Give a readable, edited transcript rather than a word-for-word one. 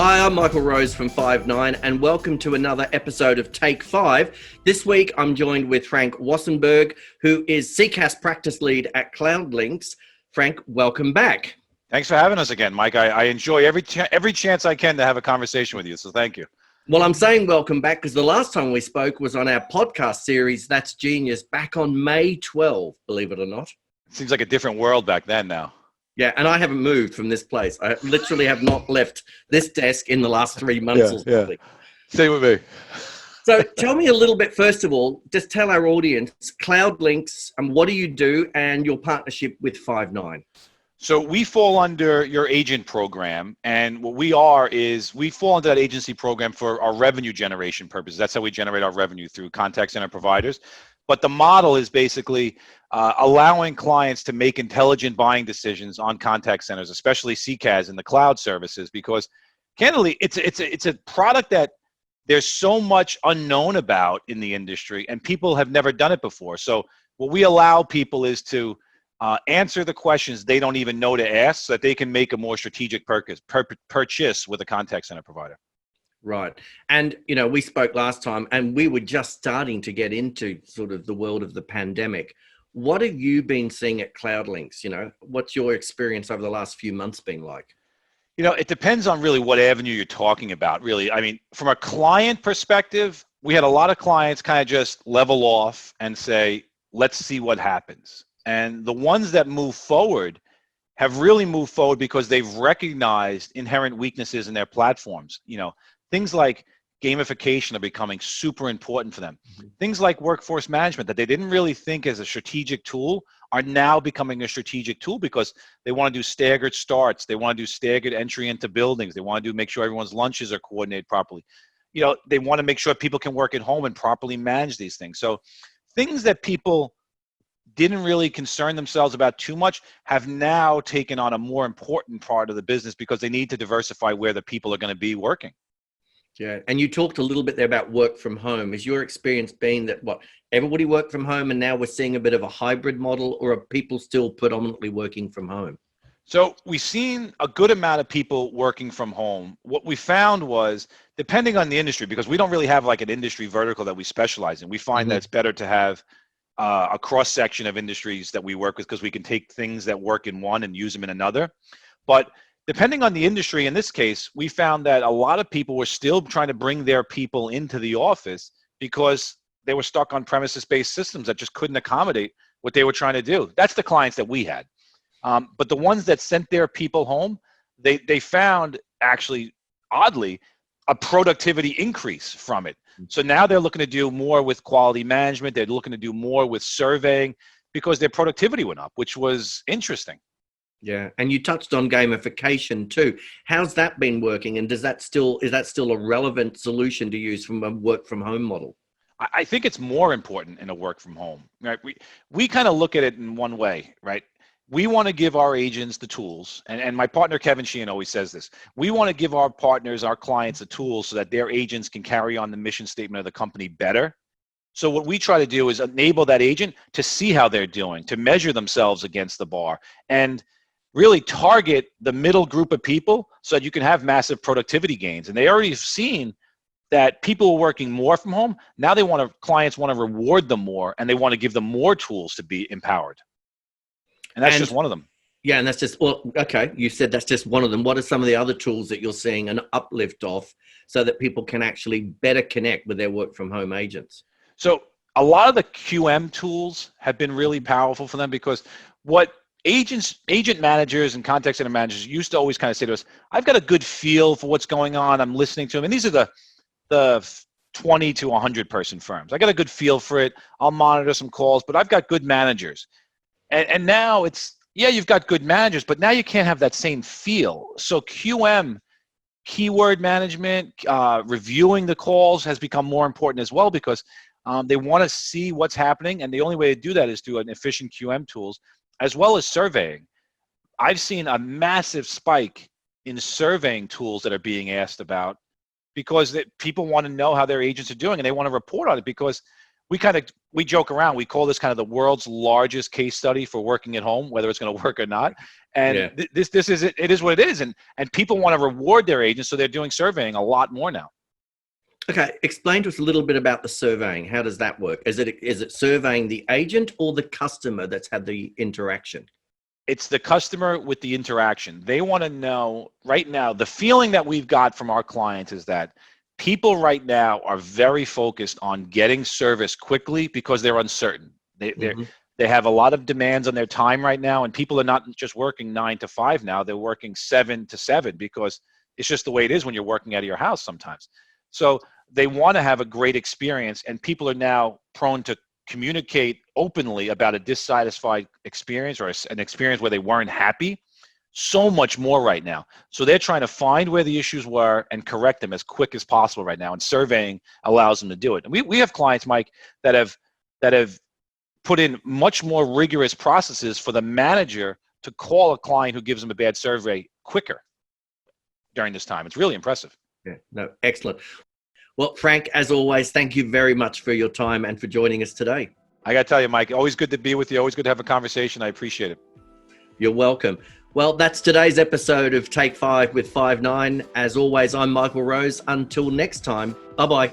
Hi, I'm Michael Rose from Five9 and welcome to another episode of Take5. This week I'm joined with Frank Wassenbergh, who is CCaaS practice lead at Cloudlinx. Frank, welcome back. Thanks for having us again, Mike. I enjoy every chance I can to have a conversation with you, so thank you. Well, I'm saying welcome back because the last time we spoke was on our podcast series, That's Genius, back on May 12, believe it or not. It seems like a different world back then now. Yeah, and I haven't moved from this place. I literally have not left this desk in the last 3 months or something. Same with me. So tell me a little bit, first of all, just tell our audience, Cloudlinx, and what do you do and your partnership with Five9? So we fall under your agent program, and what we are is we fall under that agency program for our revenue generation purposes. That's how we generate our revenue, through contact center providers. But the model is basically allowing clients to make intelligent buying decisions on contact centers, especially CCaaS and the cloud services, because candidly, it's a product that there's so much unknown about in the industry, and people have never done it before. So what we allow people is to answer the questions they don't even know to ask, so that they can make a more strategic purchase with a contact center provider. Right. And, you know, we spoke last time and we were just starting to get into sort of the world of the pandemic. What have you been seeing at Cloudlinx? You know, what's your experience over the last few months been like? You know, it depends on really what avenue you're talking about, really. I mean, from a client perspective, we had a lot of clients kind of just level off and say, let's see what happens. And the ones that move forward have really moved forward because they've recognized inherent weaknesses in their platforms. You know, things like gamification are becoming super important for them. Mm-hmm. Things like workforce management that they didn't really think as a strategic tool are now becoming a strategic tool, because they want to do staggered starts. They want to do staggered entry into buildings. They want to make sure everyone's lunches are coordinated properly. You know, they want to make sure people can work at home and properly manage these things. So things that people didn't really concern themselves about too much have now taken on a more important part of the business, because they need to diversify where the people are going to be working. Yeah, and you talked a little bit there about work from home. Is your experience being that everybody worked from home and now we're seeing a bit of a hybrid model, or are people still predominantly working from home? So we've seen a good amount of people working from home. What we found was, depending on the industry, because we don't really have like an industry vertical that we specialize in, we find that it's better to have a cross section of industries that we work with, because we can take things that work in one and use them in another. But depending on the industry, in this case, we found that a lot of people were still trying to bring their people into the office because they were stuck on premises-based systems that just couldn't accommodate what they were trying to do. That's the clients that we had. But the ones that sent their people home, they found, actually, oddly, a productivity increase from it. So now they're looking to do more with quality management. They're looking to do more with surveying, because their productivity went up, which was interesting. Yeah, and you touched on gamification too. How's that been working, and is that still a relevant solution to use from a work from home model? I think it's more important in a work from home, right? We kind of look at it in one way, right? We want to give our agents the tools, and my partner Kevin Sheehan always says this. We want to give our partners, our clients, the tools so that their agents can carry on the mission statement of the company better. So what we try to do is enable that agent to see how they're doing, to measure themselves against the bar, and really target the middle group of people so that you can have massive productivity gains. And they already have seen that people are working more from home. Now clients want to reward them more, and they want to give them more tools to be empowered. And that's just one of them. Yeah, and that's just, well, okay, you said that's just one of them. What are some of the other tools that you're seeing an uplift of so that people can actually better connect with their work from home agents? So a lot of the QM tools have been really powerful for them, because what agent managers and contact center managers used to always kind of say to us, I've got a good feel for what's going on. I'm listening to them. And these are the 20 to 100 person firms. I got a good feel for it. I'll monitor some calls, but I've got good managers. And now it's, yeah, you've got good managers, but now you can't have that same feel. So QM, keyword management, reviewing the calls has become more important as well, because they want to see what's happening. And the only way to do that is through an efficient QM tools, as well as surveying. I've seen a massive spike in surveying tools that are being asked about, because people want to know how their agents are doing, and they want to report on it, because we joke around. We call this kind of the world's largest case study for working at home, whether it's going to work or not. And this is it. It is what it is. And people want to reward their agents, so they're doing surveying a lot more now. Okay, explain to us a little bit about the surveying. How does that work? Is it surveying the agent or the customer that's had the interaction? It's the customer with the interaction. They want to know right now, the feeling that we've got from our clients is that people right now are very focused on getting service quickly because they're uncertain. They have a lot of demands on their time right now, and people are not just working 9 to 5 now, they're working 7 to 7 because it's just the way it is when you're working out of your house sometimes. So they want to have a great experience, and people are now prone to communicate openly about a dissatisfied experience or an experience where they weren't happy so much more right now. So they're trying to find where the issues were and correct them as quick as possible right now, and surveying allows them to do it. And we have clients, Mike, that have put in much more rigorous processes for the manager to call a client who gives them a bad survey quicker during this time. It's really impressive. Yeah, no, excellent. Well, Frank, as always, thank you very much for your time and for joining us today. I got to tell you, Mike, always good to be with you. Always good to have a conversation. I appreciate it. You're welcome. Well, that's today's episode of Take 5 with Five9. As always, I'm Michael Rose. Until next time, bye-bye.